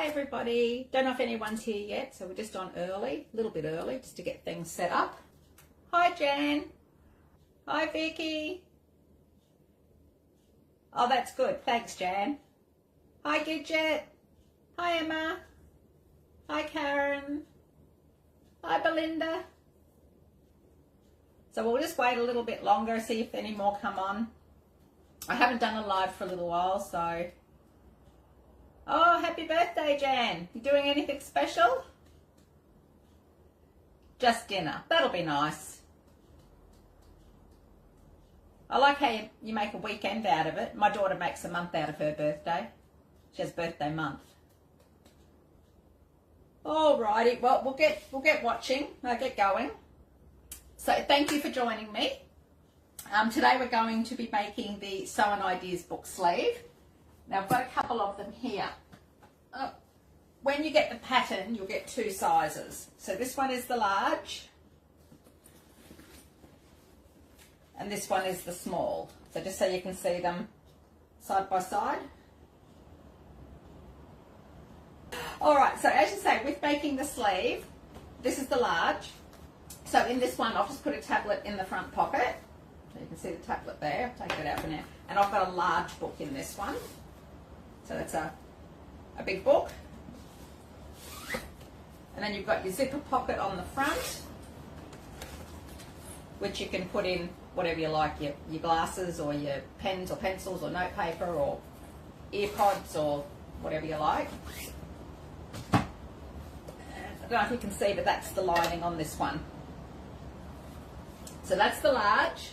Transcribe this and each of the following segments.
Hi everybody. Don't know if anyone's here yet, so we're just on early, a little bit early, just to get things set up. Hi Jan. Hi Vicky. Oh, that's good. Thanks, Jan. Hi Gidget. Hi Emma. Hi Karen. Hi Belinda. So we'll just wait a little bit longer, see if any more come on. I haven't done a live for a little while, so... Oh, happy birthday, Jan. You doing anything special? Just dinner. That'll be nice. I like how you make a weekend out of it. My daughter makes a month out of her birthday. She has birthday month. Alrighty, well, we'll get watching. I'll get going. So thank you for joining me. Today we're going to be making the Sewn Ideas Book Sleeve. Now I've got a couple of them here. When you get the pattern, you'll get two sizes. So this one is the large, and this one is the small. So just so you can see them side by side. All right, so as you say, with making the sleeve, this is the large. So in this one, I'll just put a tablet in the front pocket. So you can see the tablet there. I'll take it out for now. And I've got a large book in this one. So that's a big book. And then you've got your zipper pocket on the front, which you can put in whatever you like, your glasses or your pens or pencils or notepaper or earpods or whatever you like. And I don't know if you can see, but that's the lining on this one. So that's the large.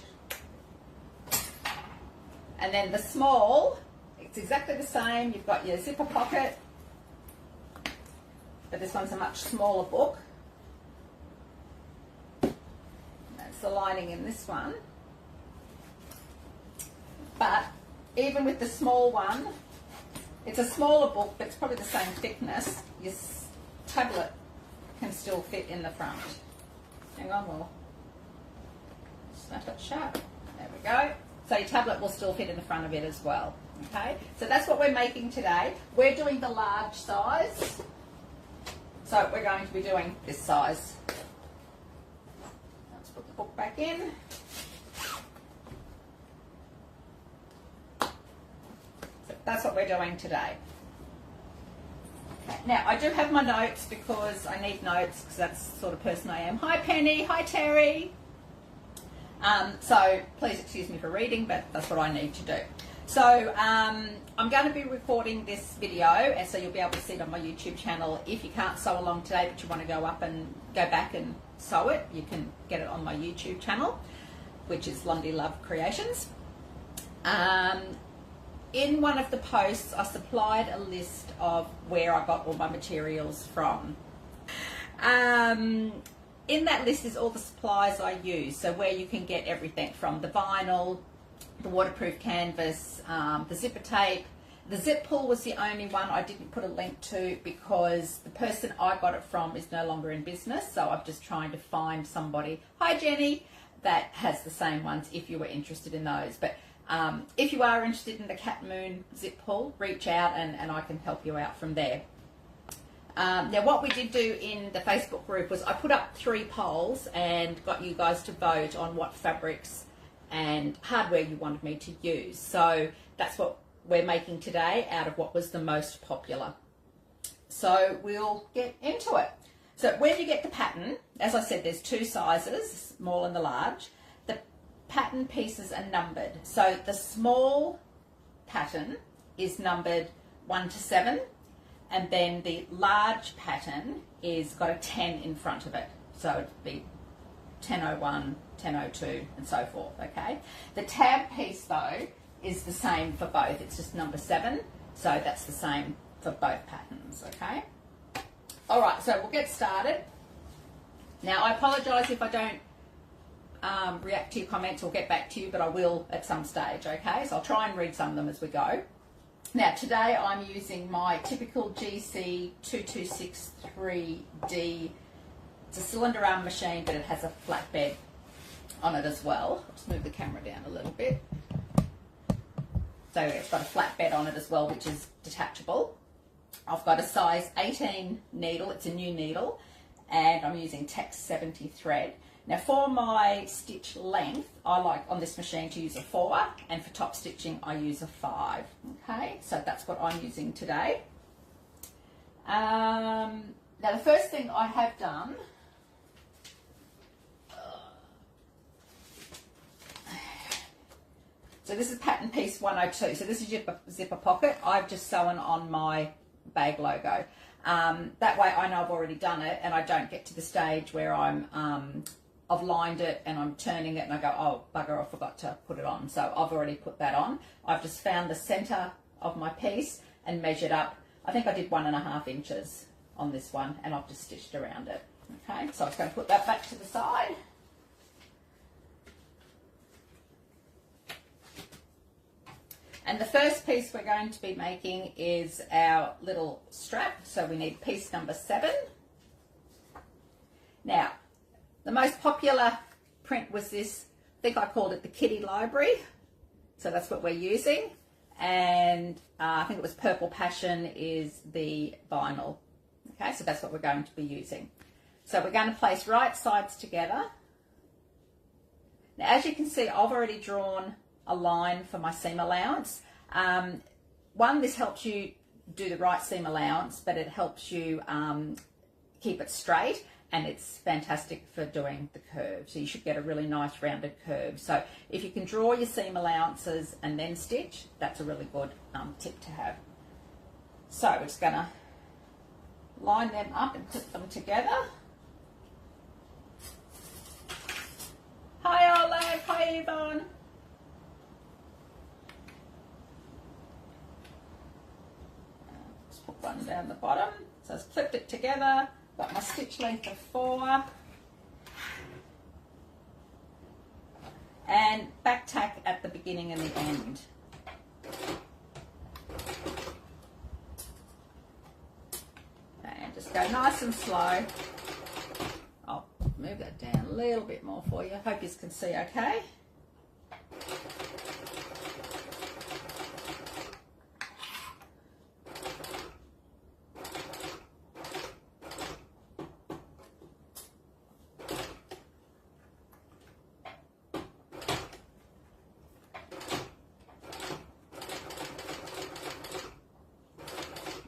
And then the small, it's exactly the same. You've got your zipper pocket, but this one's a much smaller book. That's the lining in this one. But even with the small one, it's a smaller book, but it's probably the same thickness. Your tablet can still fit in the front. Hang on, we'll snap it shut. There we go. So your tablet will still fit in the front of it as well. Okay, so that's what we're making today. We're doing the large size. So we're going to be doing this size. Let's put the book back in. So that's what we're doing today. Okay, now I do have my notes because I need notes because that's the sort of person I am. Hi Penny, hi Terry. So please excuse me for reading, but that's what I need to do. So I'm going to be recording this video, and so you'll be able to see it on my YouTube channel. If you can't sew along today, but you want to go back and sew it, you can get it on my YouTube channel, which is Lundy Love Creations. In one of the posts, I supplied a list of where I got all my materials from. In that list is all the supplies I use, so where you can get everything from the vinyl, the waterproof canvas, the zipper tape. The zip pull was the only one I didn't put a link to because the person I got it from is no longer in business, so I'm just trying to find somebody, hi Jenny, that has the same ones if you were interested in those. But if you are interested in the Cat Moon zip pull, reach out and I can help you out from there. Now what we did do in the Facebook group was I put up 3 polls and got you guys to vote on what fabrics and hardware you wanted me to use. So that's what we're making today out of what was the most popular. So we'll get into it. So when you get the pattern, as I said, there's 2 sizes, small and the large. The pattern pieces are numbered. So the small pattern is numbered 1 to 7, and then the large pattern is got a 10 in front of it. So it'd be 1001, 1002 and so forth, okay? The tab piece though is the same for both. It's just number 7, so that's the same for both patterns, okay? All right, so we'll get started. Now I apologise if I don't react to your comments or get back to you, but I will at some stage, okay? So I'll try and read some of them as we go. Now today I'm using my typical GC 2263D. It's a cylinder arm machine, but it has a flat bed on it as well. I'll just move the camera down a little bit. So it's got a flat bed on it as well, which is detachable. I've got a size 18 needle, it's a new needle, and I'm using Tex 70 thread. Now for my stitch length, I like on this machine to use a 4, and for top stitching I use a 5. Okay, so that's what I'm using today. Now the first thing I have done, so this is pattern piece 102, so this is your zipper pocket. I've just sewn on my bag logo. That way I know I've already done it and I don't get to the stage where I've lined it and I'm turning it and I go, oh bugger, I forgot to put it on. So I've already put that on. I've just found the center of my piece and measured up. I think I did 1.5 inches on this one and I've just stitched around it. Okay, so I'm going to put that back to the side. And the first piece we're going to be making is our little strap. So we need piece number 7. Now, the most popular print was this, I think I called it the Kitty Library. So that's what we're using. And I think it was Purple Passion is the vinyl. Okay, so that's what we're going to be using. So we're going to place right sides together. Now, as you can see, I've already drawn a line for my seam allowance. One, this helps you do the right seam allowance, but it helps you keep it straight, and it's fantastic for doing the curve. So you should get a really nice rounded curve. So if you can draw your seam allowances and then stitch, that's a really good tip to have. So we're just going to line them up and put them together. Hi Olive, hi Yvonne. Just put one down the bottom. So I've clipped it together. Got my stitch length of 4. And back tack at the beginning and the end. And just go nice and slow. I'll move that down a little bit more for you. Hope you can see okay.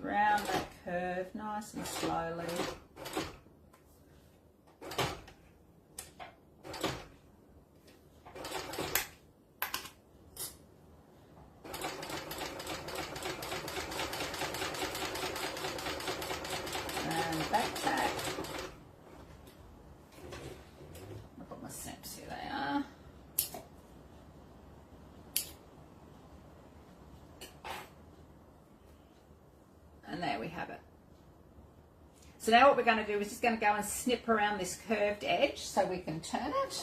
Round that curve nice and slowly. And back tack. I'll put my snips, here they are. And there we have it. So now what we're going to do is just going to go and snip around this curved edge so we can turn it.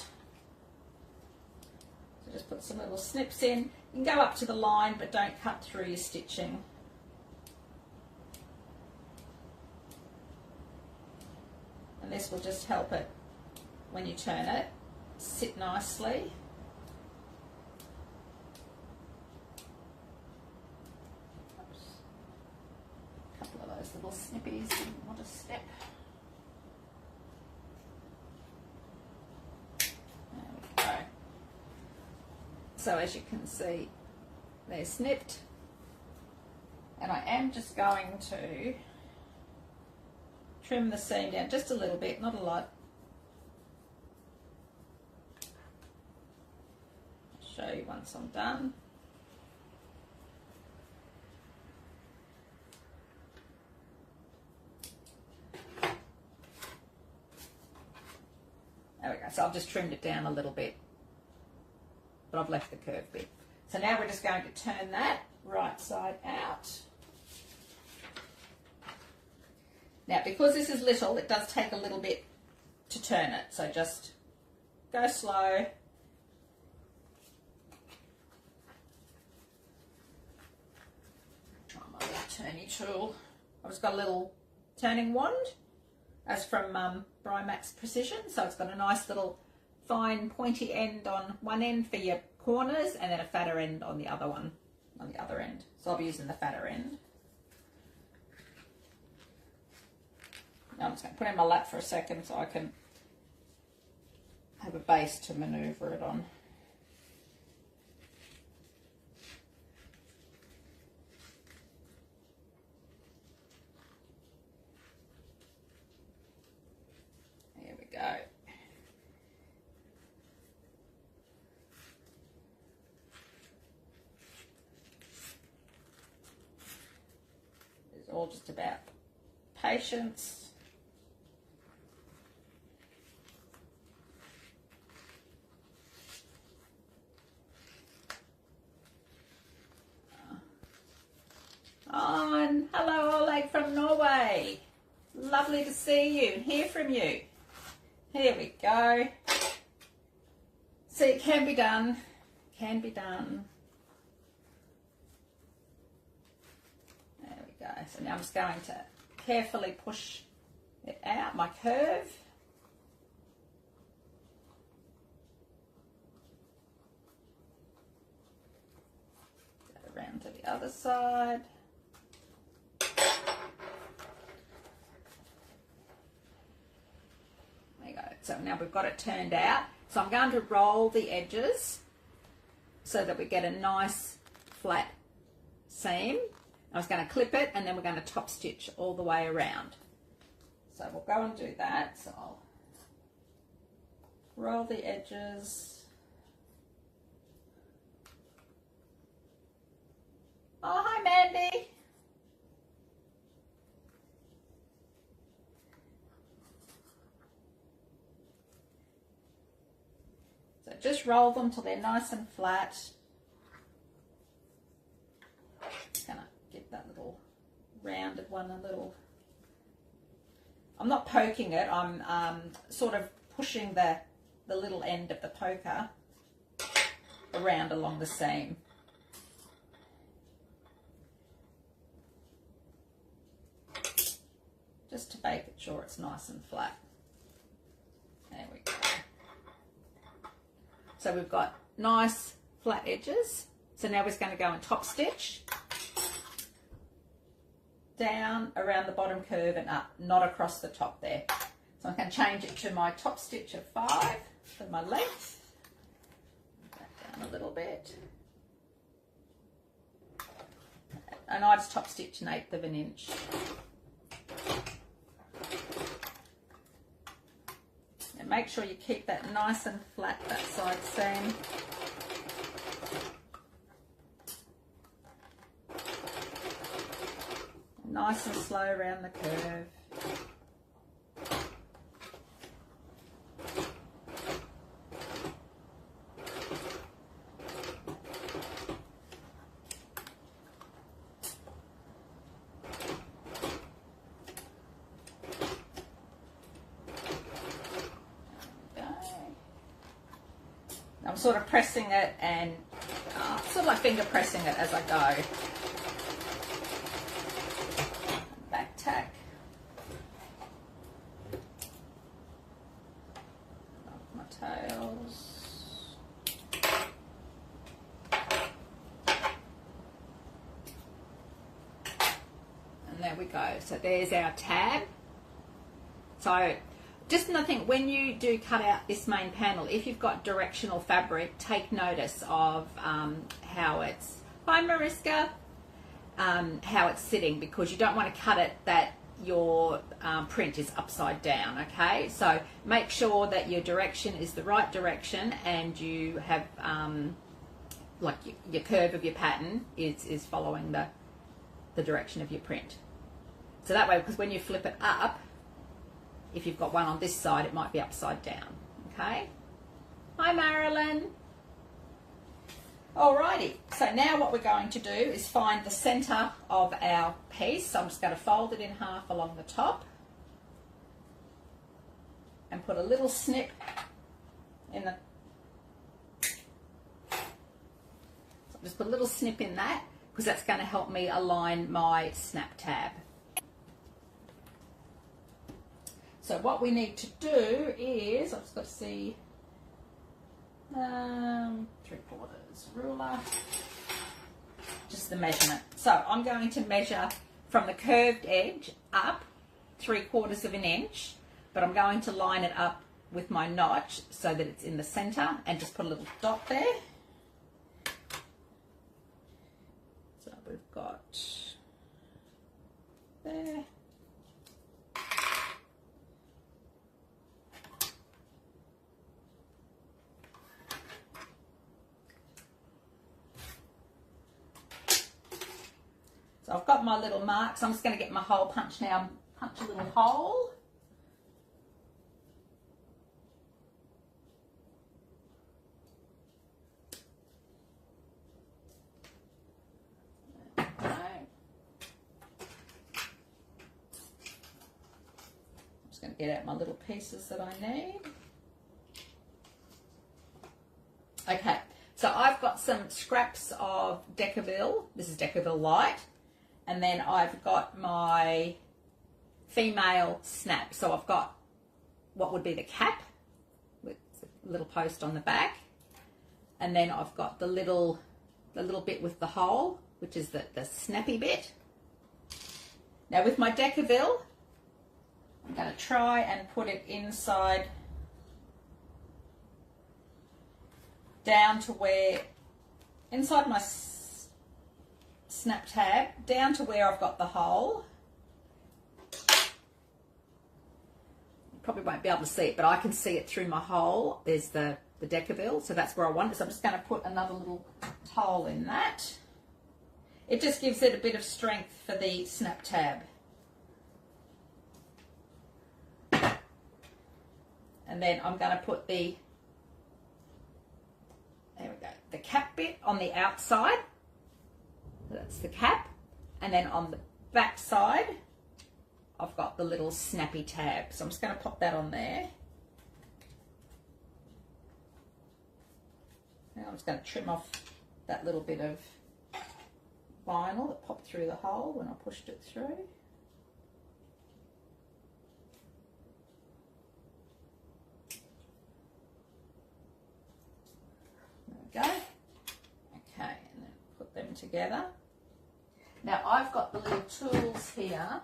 So just put some little snips in. You can go up to the line, but don't cut through your stitching. And this will just help it, when you turn it, sit nicely. Little snippies, didn't want to snip. There we go. So as you can see, they're snipped, and I am just going to trim the seam down just a little bit, not a lot. I'll show you once I'm done. There we go. So I've just trimmed it down a little bit, but I've left the curve bit. So now we're just going to turn that right side out. Now, because this is little, it does take a little bit to turn it. So just go slow. Try my little turny tool. I've just got a little turning wand. That's from Brymax Precision, so it's got a nice little fine pointy end on one end for your corners, and then a fatter end on the other one, on the other end. So I'll be using the fatter end. I'm just going to put it in my lap for a second so I can have a base to manoeuvre it on. There we go. It's all just about patience. On. Hello, Oleg from Norway. Lovely to see you and hear from you. Here we go. See, it can be done. Can be done. There we go. So now I'm just going to carefully push it out, my curve. Go around to the other side. So now we've got it turned out. So I'm going to roll the edges so that we get a nice flat seam. I was going to clip it and then we're going to top stitch all the way around. So we'll go and do that. So I'll roll the edges. Oh, hi Mandy. Just roll them till they're nice and flat. Just gonna get that little rounded one a little. I'm not poking it, I'm sort of pushing the little end of the poker around along the seam. Just to make it sure it's nice and flat. There we go. So we've got nice flat edges. So now we're going to go and top stitch down around the bottom curve and up, not across the top there. So I'm going to change it to my top stitch of 5 for my length. Back down a little bit. And I just top stitch 1/8 of an inch. And make sure you keep that nice and flat, that side seam. Nice and slow around the curve. I'm sort of pressing it and sort of like finger pressing it as I go. Back tack. My tails. And there we go. So there's our tab. So just another thing, when you do cut out this main panel, if you've got directional fabric, take notice of how it's, hi Mariska, how it's sitting, because you don't want to cut it that your print is upside down, okay? So make sure that your direction is the right direction and you have, like your curve of your pattern is following the direction of your print. So that way, because when you flip it up, if you've got one on this side, it might be upside down, okay? Hi, Marilyn. Alrighty, so now what we're going to do is find the center of our piece. So I'm just going to fold it in half along the top and put a little snip in the, so just put a little snip in that, because that's going to help me align my snap tab. So what we need to do is, I've just got to see, 3/4 ruler, just the measurement. So I'm going to measure from the curved edge up 3/4 of an inch, but I'm going to line it up with my notch so that it's in the center and just put a little dot there. So we've got there. So I've got my little marks. I'm just going to get my hole punch now. Punch a little hole. Going to get out my little pieces that I need. Okay, so I've got some scraps of Decaville. This is Decaville Light. And then I've got my female snap. So I've got what would be the cap with a little post on the back. And then I've got the little bit with the hole, which is the snappy bit. Now with my Decaville, I'm going to try and put it inside down to where, inside my snap tab, down to where I've got the hole. You probably won't be able to see it, but I can see it through my hole. There's the Decaville, so that's where I want it. So I'm just going to put another little hole in that. It just gives it a bit of strength for the snap tab. And then I'm going to put the, there we go, the cap bit on the outside. That's the cap. And then on the back side, I've got the little snappy tab. So I'm just going to pop that on there. Now I'm just going to trim off that little bit of vinyl that popped through the hole when I pushed it through. Go. Okay, and then put them together. Now I've got the little tools here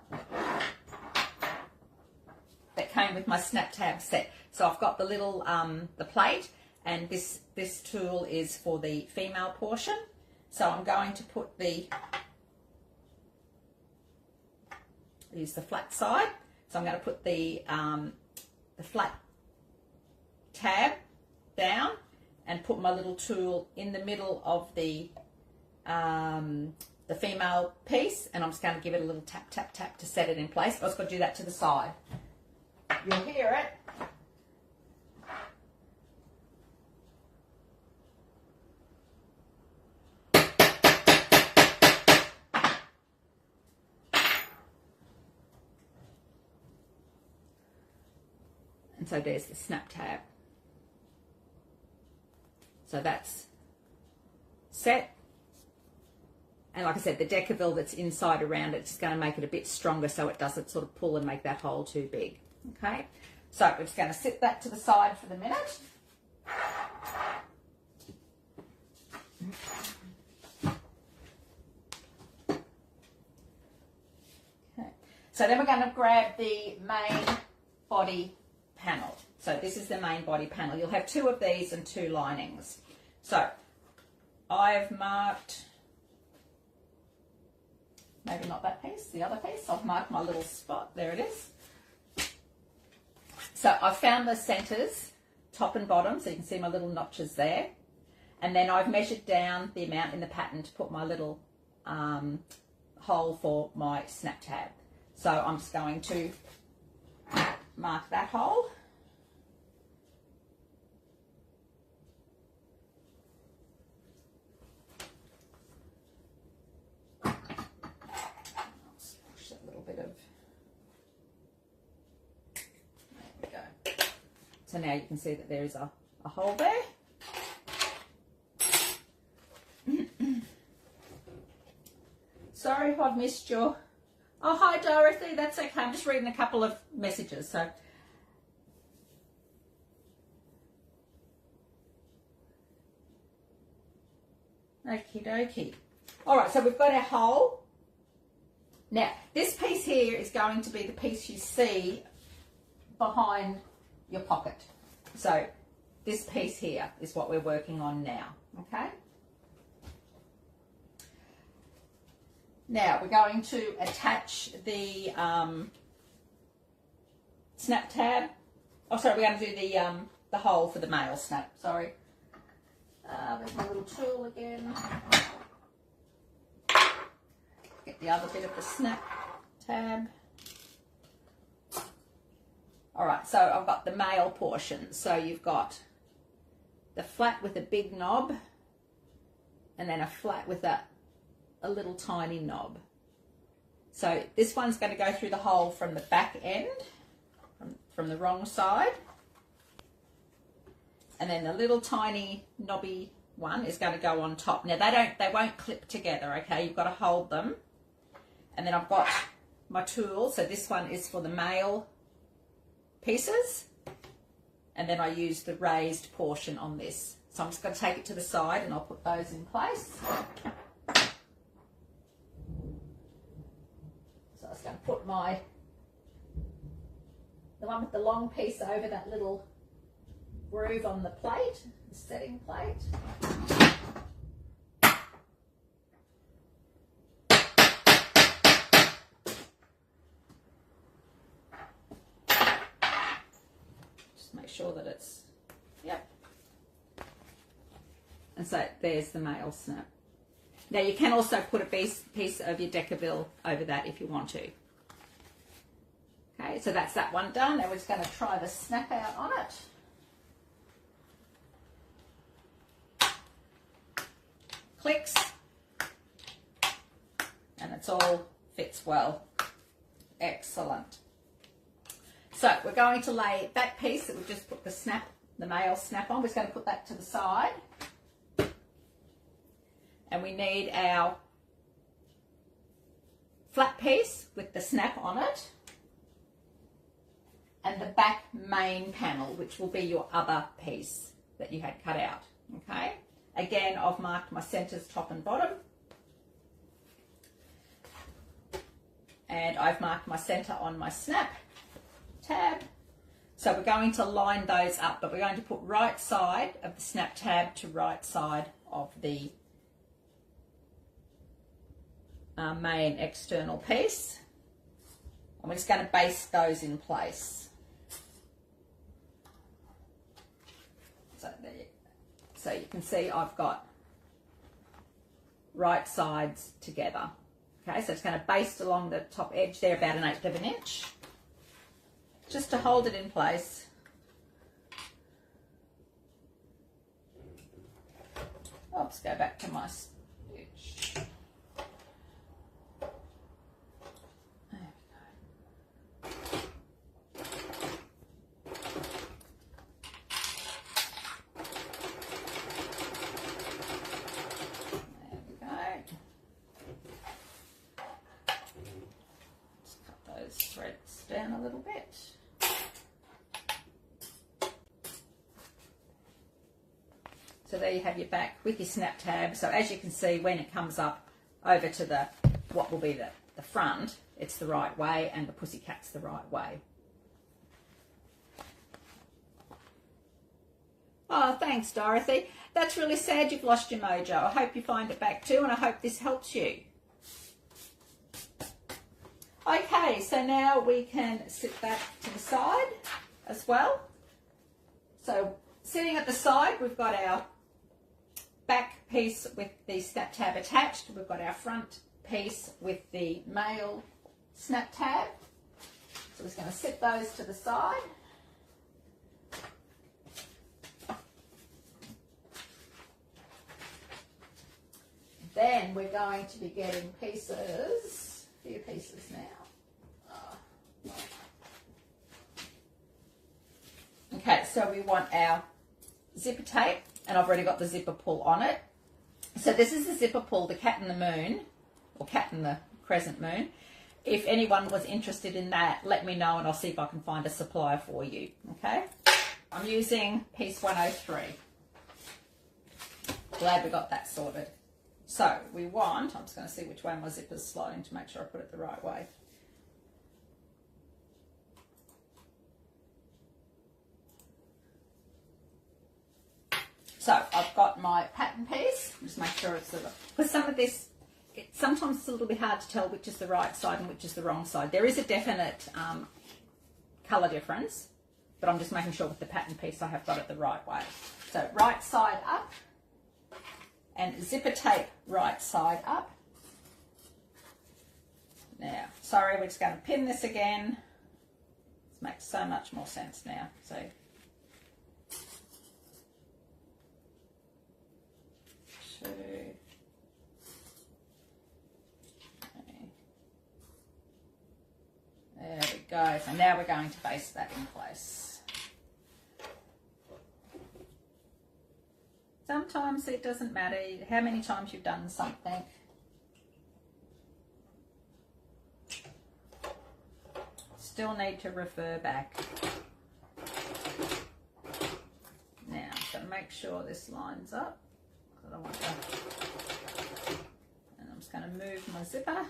that came with my snap tab set. So I've got the little the plate, and this tool is for the female portion. So I'm going to put use the flat side. So I'm going to put the flat tab down and put my little tool in the middle of the female piece, and I'm just going to give it a little tap, tap, tap to set it in place. I've just got to do that to the side. You'll hear it. And so there's the snap tab. So that's set. And like I said, the Decaville that's inside around it's just going to make it a bit stronger so it doesn't sort of pull and make that hole too big. Okay, so we're just going to sit that to the side for the minute. Okay, so then we're going to grab the main body panel. So this is the main body panel. You'll have two of these and two linings. So I've marked, maybe not that piece, the other piece. I've marked my little spot. There it is. So I've found the centres, top and bottom, so you can see my little notches there. And then I've measured down the amount in the pattern to put my little hole for my snap tab. So I'm just going to mark that hole. So now you can see that there is a hole there. Sorry if I've missed your... Oh, hi Dorothy, that's okay. I'm just reading a couple of messages. So okie dokie. All right, so we've got our hole. Now, this piece here is going to be the piece you see behind your pocket. So this piece here is what we're working on now, okay? Now we're going to attach the snap tab. Oh, sorry, we're going to do the hole for the male snap, sorry. There's my little tool again. Get the other bit of the snap tab. All right, so I've got the male portion. So you've got the flat with a big knob and then a flat with a little tiny knob. So this one's going to go through the hole from the back end, from the wrong side. And then the little tiny knobby one is going to go on top. Now they won't clip together, okay? You've got to hold them. And then I've got my tool. So this one is for the male pieces. And then I use the raised portion on this. So I'm just going to take it to the side and I'll put those in place. So I was going to put the one with the long piece over that little groove on the plate, the setting plate. Just make sure that it's, yep. And so there's the male snap. Now you can also put a piece of your Decaville over that if you want to. Okay, so that's that one done. Now we're just going to try the snap out on it. Clicks, and it's all fits well. Excellent. So we're going to lay that piece that we've just put the male snap on. We're just going to put that to the side, and we need our flat piece with the snap on it, and the back main panel, which will be your other piece that you had cut out. Okay. Again, I've marked my centres top and bottom. And I've marked my centre on my snap tab. So we're going to line those up, but we're going to put right side of the snap tab to right side of the main external piece. And we're just going to baste those in place. So there you go. So you can see I've got right sides together. Okay, so it's going to baste along the top edge there about 1/8 of an inch, just to hold it in place. Oops, go back to my stitch. Threads down a little bit. So there you have your back with your snap tab. So as you can see, when it comes up over to what will be the front, it's the right way, and the pussycat's the right way. Oh, thanks, Dorothy. That's really sad you've lost your mojo. I hope you find it back too, and I hope this helps you. Okay, so now we can sit that to the side as well. So sitting at the side, we've got our back piece with the snap tab attached. We've got our front piece with the male snap tab. So we're just going to sit those to the side. Then we're going to be getting pieces, a few pieces now. Okay, so we want our zipper tape, and I've already got the zipper pull on it. So this is the zipper pull, the cat in the moon, or cat in the crescent moon. If anyone was interested in that, let me know and I'll see if I can find a supplier for you, okay? I'm using piece 103. Glad we got that sorted. So we want, I'm just going to see which way my zipper's sliding to make sure I put it the right way. So I've got my pattern piece. Just make sure it's the right, because some of this, sometimes it's a little bit hard to tell which is the right side and which is the wrong side. There is a definite colour difference, but I'm just making sure with the pattern piece I have got it the right way. So right side up, and zipper tape right side up. Now, sorry, we're just going to pin this again. This makes so much more sense now. So two, three. There we go. So now we're going to baste that in place. Sometimes it doesn't matter how many times you've done something. Still need to refer back. Now, I'm going to make sure this lines up. I don't want that. And I'm just going to move my zipper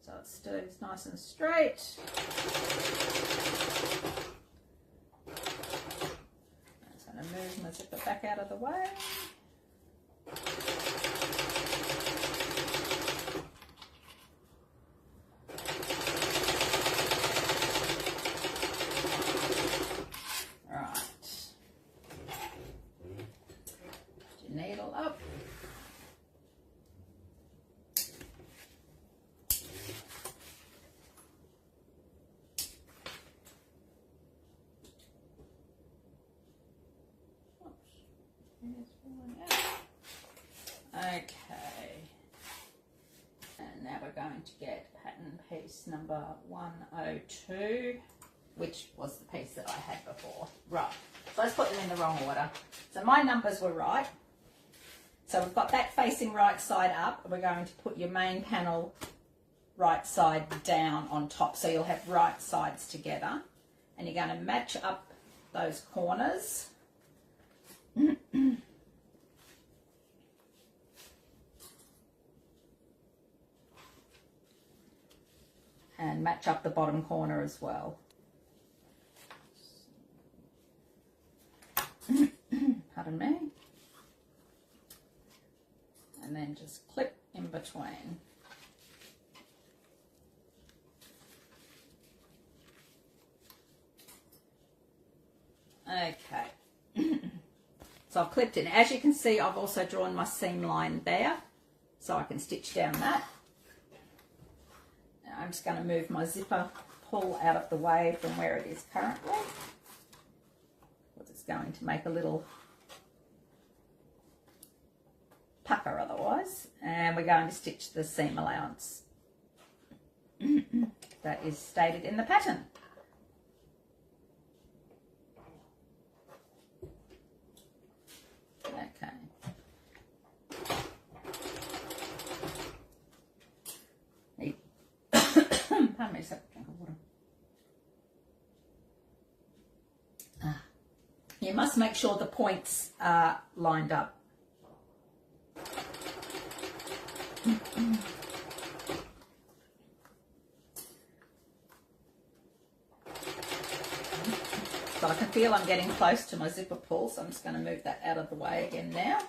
so it stays nice and straight. I'm just going to move my zipper back out of the way. Needle up. Okay, and now we're going to get pattern piece number 102, which was the piece that I had before. Right, so let's put them in the wrong order. So my numbers were right. So we've got that facing right side up. We're going to put your main panel right side down on top. So you'll have right sides together. And you're going to match up those corners. And match up the bottom corner as well. Pardon me. And then just clip in between. Okay. So I've clipped it. As you can see, I've also drawn my seam line there, so I can stitch down that. Now I'm just going to move my zipper pull out of the way from where it is currently, because it's going to make a little pucker otherwise, and we're going to stitch the seam allowance that is stated in the pattern. Okay. Pardon me, just have a drink of water. You must make sure the points are lined up. So I can feel I'm getting close to my zipper pull, so I'm just going to move that out of the way again now.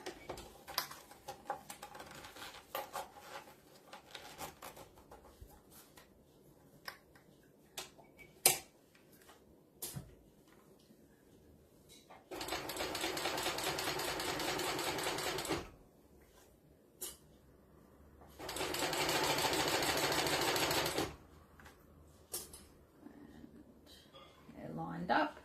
Lined up.